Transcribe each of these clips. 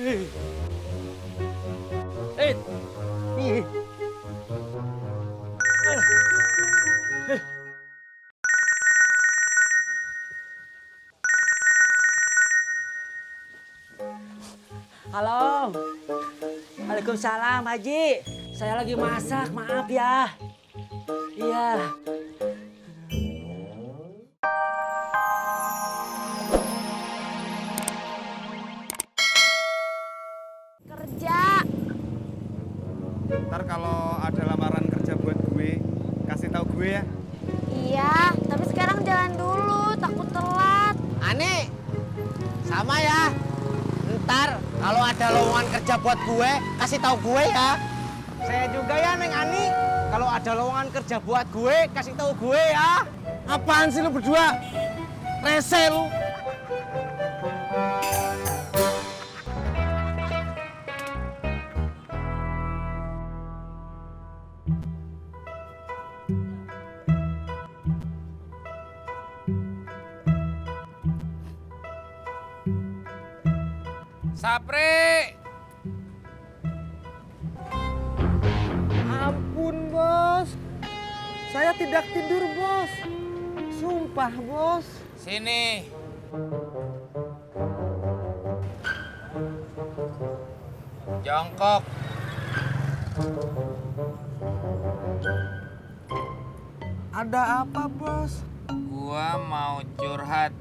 Ih. Halo. Waalaikumsalam, Haji. Saya lagi masak, maaf ya. Iya. Kerja. Ntar kalau ada lamaran kerja buat gue, kasih tahu gue ya. Iya, tapi sekarang jalan dulu, takut telat. Ani, sama ya. Ntar kalau ada lowongan kerja buat gue, kasih tahu gue ya. Saya juga ya, Neng Ani. Kalau ada lowongan kerja buat gue, kasih tahu gue ya. Apaan sih lu berdua? Rese lu. Sapri. Ampun, Bos. Saya tidak tidur, Bos. Sumpah, Bos. Sini. Jongkok. Ada apa, Bos? Gua mau curhat.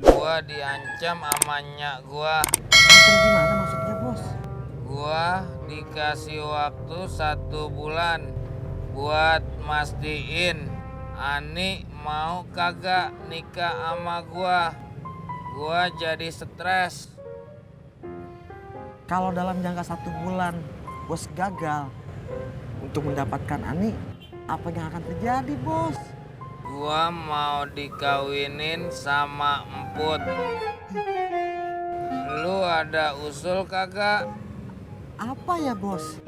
Gua diancam sama nyak gua. Ancam gimana maksudnya, Bos? Gua dikasih waktu 1 bulan buat mastiin Ani mau kagak nikah sama gua. Gua jadi stres. Kalau dalam jangka 1 bulan, Bos gagal untuk mendapatkan Ani, apa yang akan terjadi, Bos? Gua mau dikawinin sama Emput. Lu ada usul kagak? Apa ya, Bos?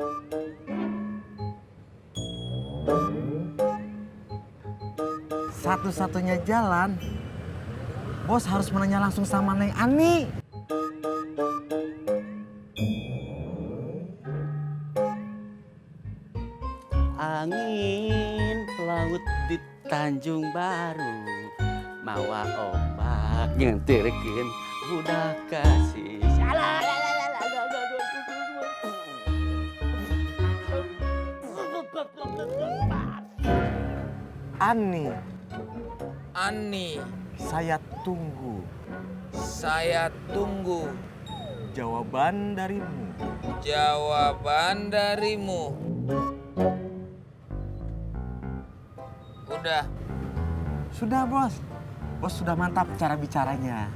Satu-satunya jalan, Bos harus menanya langsung sama Neng Ani. Angin laut di Tanjung Baru, mawa ombak nyentirkeun budak kasih. Ani, Ani, saya tunggu saya tunggu jawaban darimu. jawaban darimu. Udah. Sudah, Bos. Bos sudah mantap cara bicaranya.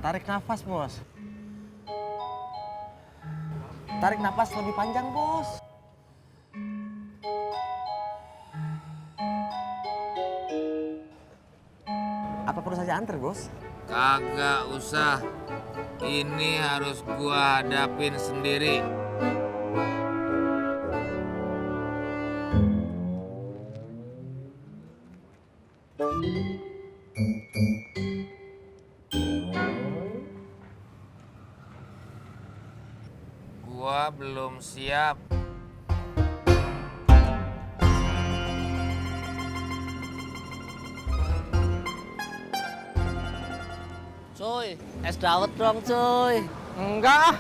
Tarik nafas, Bos. Tarik nafas lebih panjang, Bos. Apa perlu saja antar, Bos? Kagak usah. Ini harus gua hadapin sendiri. Gua belum siap. Cuy, es dawet dong, cuy. Enggak.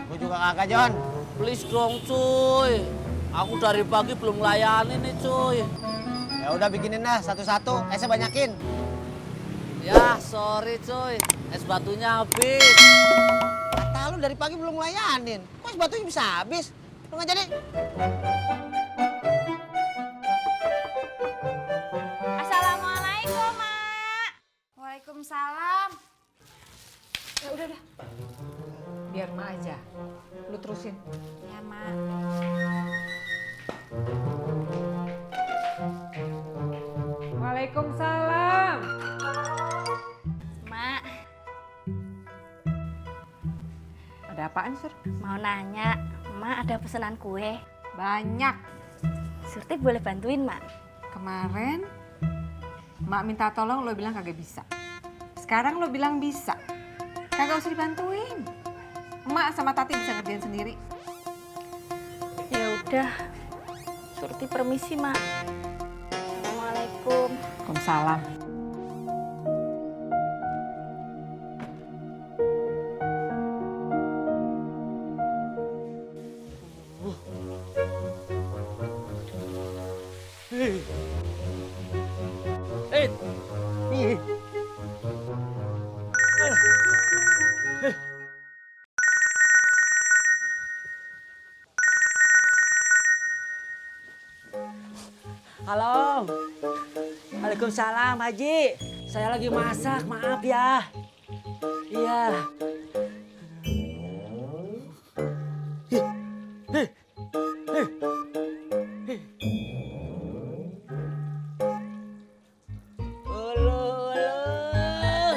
Gue juga kagak, Jon. Please dong, cuy. Aku dari pagi belum layani nih, cuy. Ya udah bikinin dah satu-satu, esnya banyakin. Ya, sorry, cuy. Es batunya habis. Kata lu dari pagi belum ngelayanin. Kok es batunya bisa habis? Lu nggak jadi? Assalamualaikum, Mak. Waalaikumsalam. Ya udah. Biar Mak aja. Lu terusin. Ya, Mak. Waalaikumsalam. Mak, apaan, Sur? Mau nanya, Mak ada pesanan kue. Banyak. Surti boleh bantuin, Mak? Kemarin Mak minta tolong, lo bilang kagak bisa. Sekarang lo bilang bisa. Kagak usah dibantuin. Emak sama Tati bisa ngerjain sendiri. Ya udah. Surti permisi, Mak. Assalamualaikum. Waalaikumsalam. Halo. Waalaikumsalam, Haji. Saya lagi masak, maaf ya. Iya. Uluh, uluh.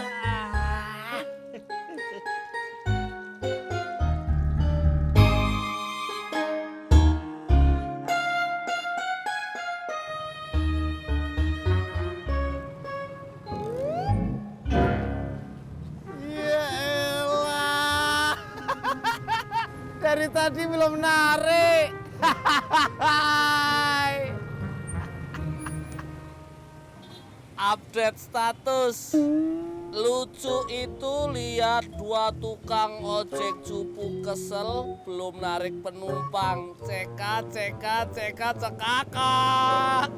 Ya elah. Dari tadi belum narik. Update status. Lucu itu lihat dua tukang ojek cupu kesel belum narik penumpang. Cekak, cekak, cekak, cekakak.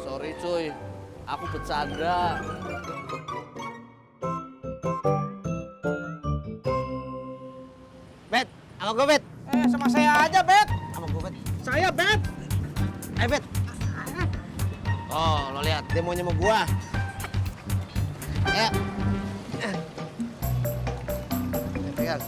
Sorry cuy, aku bercanda. Bet, sama gue, Bet. Sama saya aja, Bet. Sama gue, Bet. Saya, Bet. Bet. Oh, lo lihat, dia maunya sama gua. Ayo. Pegang.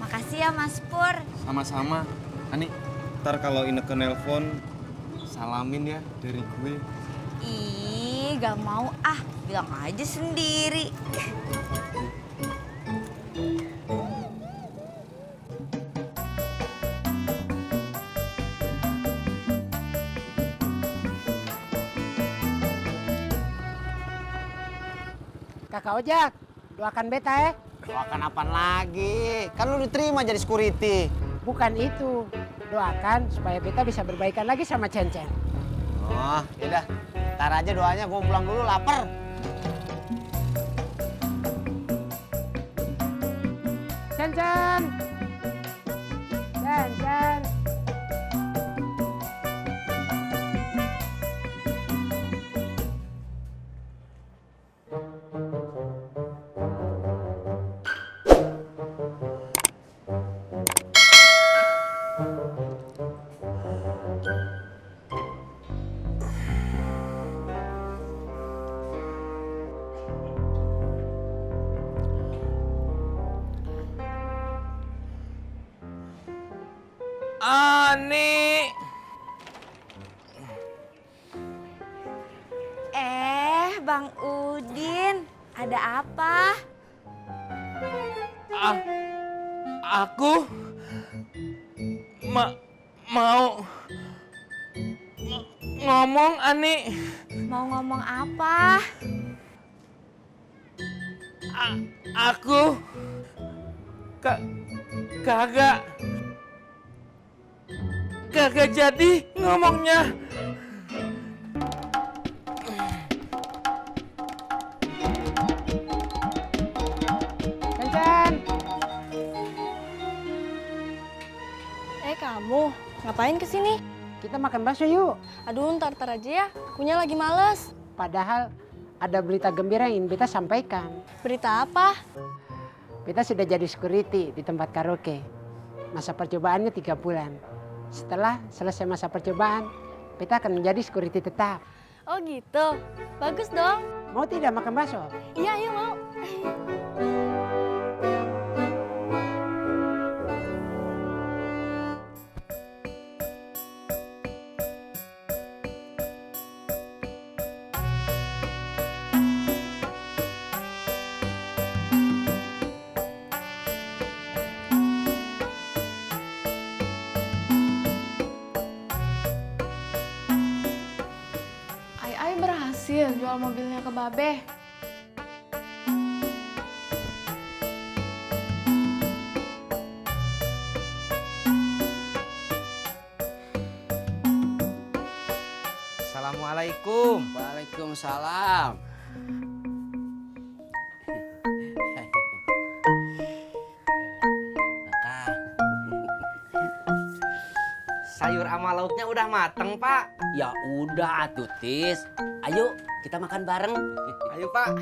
Makasih ya, Mas Pur. Sama-sama. Ani, ntar kalau Ineke nelpon, salamin ya dari gue. Ih, gak mau ah. Bilang aja sendiri. Kakak Ojak, doakan beta ya. Doakan apaan lagi? Kan lu diterima jadi security. Bukan itu. Doakan supaya beta bisa berbaikan lagi sama Cen-Cen. Oh, yaudah. Ntar aja doanya, gue pulang dulu, lapar. Cen-Cen! Cen-Cen! Ani. Bang Udin, ada apa? Aku mau ngomong, Ani. Mau ngomong apa? Aku kagak jadi ngomongnya. Cen-Cen! Kamu ngapain kesini? Kita makan bakso yuk. Aduh, ntar aja ya. Akunya lagi males. Padahal ada berita gembira yang ingin beta sampaikan. Berita apa? Beta sudah jadi security di tempat karaoke. Masa percobaannya 3 bulan. Setelah selesai masa percobaan, beta akan menjadi security tetap. Oh gitu. Bagus dong. Mau tidak makan bakso? Iya, mau. jual mobilnya ke Babe. Assalamualaikum. Waalaikumsalam. Makan. Sayur sama lauknya udah mateng, Pak. Ya udah atuh, Tis. Ayo kita makan bareng. Ayo, Pak.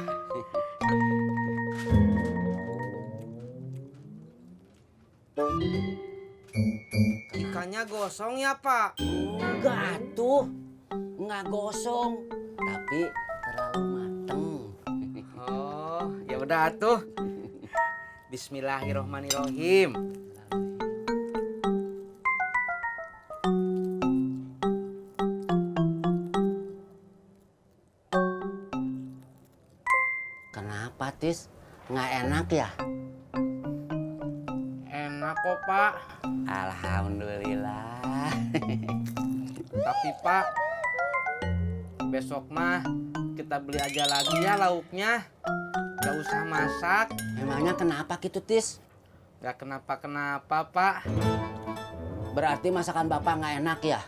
Ikannya gosong ya, Pak? Enggak tuh, nggak gosong, tapi terlalu mateng. Oh, ya udah tuh. Bismillahirrohmanirrohim. Kenapa, Tis? Nggak enak ya? Enak kok, Pak. Alhamdulillah. Tapi, Pak, besok mah kita beli aja lagi ya lauknya. Gak usah masak. Memangnya kenapa gitu, Tis? Gak kenapa-kenapa, Pak. Berarti masakan Bapak nggak enak ya?